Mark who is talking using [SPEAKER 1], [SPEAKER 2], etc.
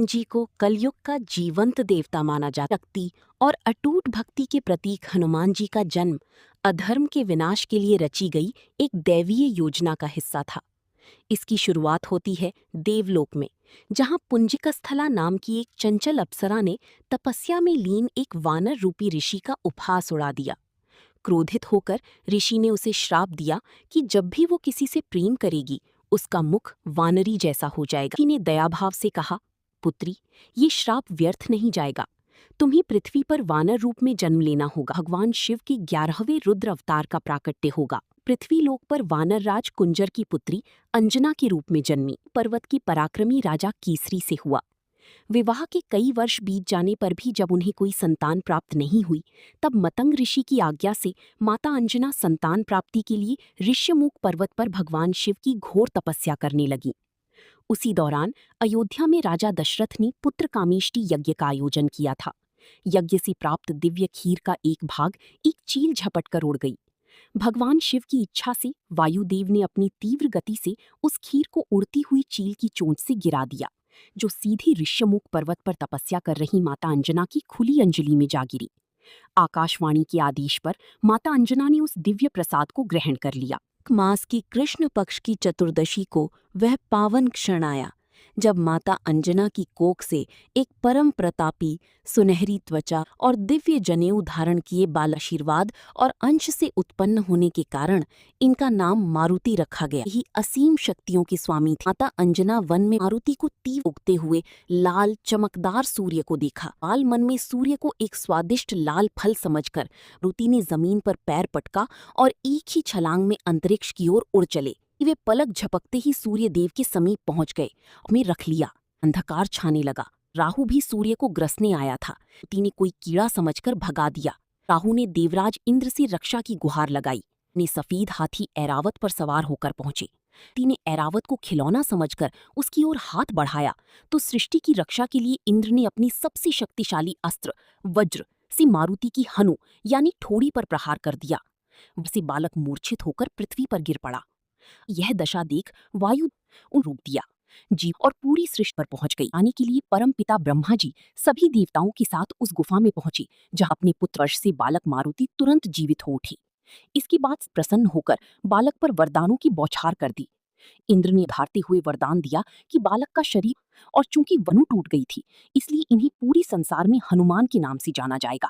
[SPEAKER 1] हनुमान जी को कलयुग का जीवंत देवता माना जाता। शक्ति और अटूट भक्ति के प्रतीक हनुमान जी का जन्म अधर्म के विनाश के लिए रची गई एक दैवीय योजना का हिस्सा था। इसकी शुरुआत होती है देवलोक में, जहां पुंजिकस्थला नाम की एक चंचल अप्सरा ने तपस्या में लीन एक वानर रूपी ऋषि का उपहास उड़ा दिया। क्रोधित होकर ऋषि ने उसे श्राप दिया कि जब भी वो किसी से प्रेम करेगी उसका मुख वानरी जैसा हो जाएगा। ऋषि ने दयाभाव से कहा, पुत्री, ये श्राप व्यर्थ नहीं जाएगा। तुम्हें पृथ्वी पर वानर रूप में जन्म लेना होगा। भगवान शिव की 11वें रुद्र अवतार का प्राकट्य होगा। पृथ्वी लोक पर वानर राज कुंजर की पुत्री अंजना के रूप में जन्मी। पर्वत की पराक्रमी राजा कीसरी से हुआ। विवाह के कई वर्ष बीत जाने पर भी जब उन्हें कोई संतान प्राप्त नहीं हुई, तब मतंग ऋषि की आज्ञा से माता अंजना संतान प्राप्ति के लिए ऋष्यमुख पर्वत पर भगवान शिव की घोर तपस्या करने लगी। उसी दौरान अयोध्या में राजा दशरथ ने पुत्र कामेष्टि यज्ञ का आयोजन किया था। यज्ञ से प्राप्त दिव्य खीर का एक भाग एक चील झपट कर उड़ गई। भगवान शिव की इच्छा से वायुदेव ने अपनी तीव्र गति से उस खीर को उड़ती हुई चील की चोंच से गिरा दिया, जो सीधी ऋष्यमुख पर्वत पर तपस्या कर रही माता अंजना की खुली अंजलि में जा गिरी। आकाशवाणी के आदेश पर माता अंजना ने उस दिव्य प्रसाद को ग्रहण कर लिया। मास की कृष्ण पक्ष की चतुर्दशी को वह पावन क्षण आया जब माता अंजना की कोख से एक परम प्रतापी, सुनहरी त्वचा और दिव्य जनेऊ धारण किए बाल आशीर्वाद और अंश से उत्पन्न होने के कारण इनका नाम मारुति रखा गया। यही असीम शक्तियों की स्वामी थी। माता अंजना वन में मारुति को तीव्र उगते हुए लाल चमकदार सूर्य को देखा। बाल मन में सूर्य को एक स्वादिष्ट लाल फल समझकर मारुति ने जमीन पर पैर पटका और एक ही छलांग में अंतरिक्ष की ओर उड़ चले। वे पलक झपकते ही सूर्य देव के समीप पहुंच गए। में रख लिया। अंधकार छाने लगा। राहु भी सूर्य को ग्रसने आया था। मारुति ने कोई कीड़ा समझकर भगा दिया। राहु ने देवराज इंद्र से रक्षा की गुहार लगाई। ने सफेद हाथी ऐरावत पर सवार होकर पहुंचे। मारुति ने ऐरावत को खिलौना समझकर उसकी ओर हाथ बढ़ाया तो सृष्टि की रक्षा के लिए इंद्र ने अपनी सबसे शक्तिशाली अस्त्र वज्र से मारुति की हनु यानी ठोड़ी पर प्रहार कर दिया। से बालक मूर्छित होकर पृथ्वी पर गिर पड़ा। यह दशा देख वायु रोक दिया। जीव और पूरी सृष्टि पर पहुंच गई। आने के लिए परम पिता ब्रह्मा जी सभी देवताओं के साथ उस गुफा में पहुंचे, जहां अपने पुत्र वर्ष से बालक मारुति तुरंत जीवित हो उठी। इसके बाद प्रसन्न होकर बालक पर वरदानों की बौछार कर दी। इंद्र ने धारते हुए वरदान दिया कि बालक का शरीर और चूंकि वनु टूट गई थी, इसलिए इन्हें पूरी संसार में हनुमान के नाम से जाना जाएगा।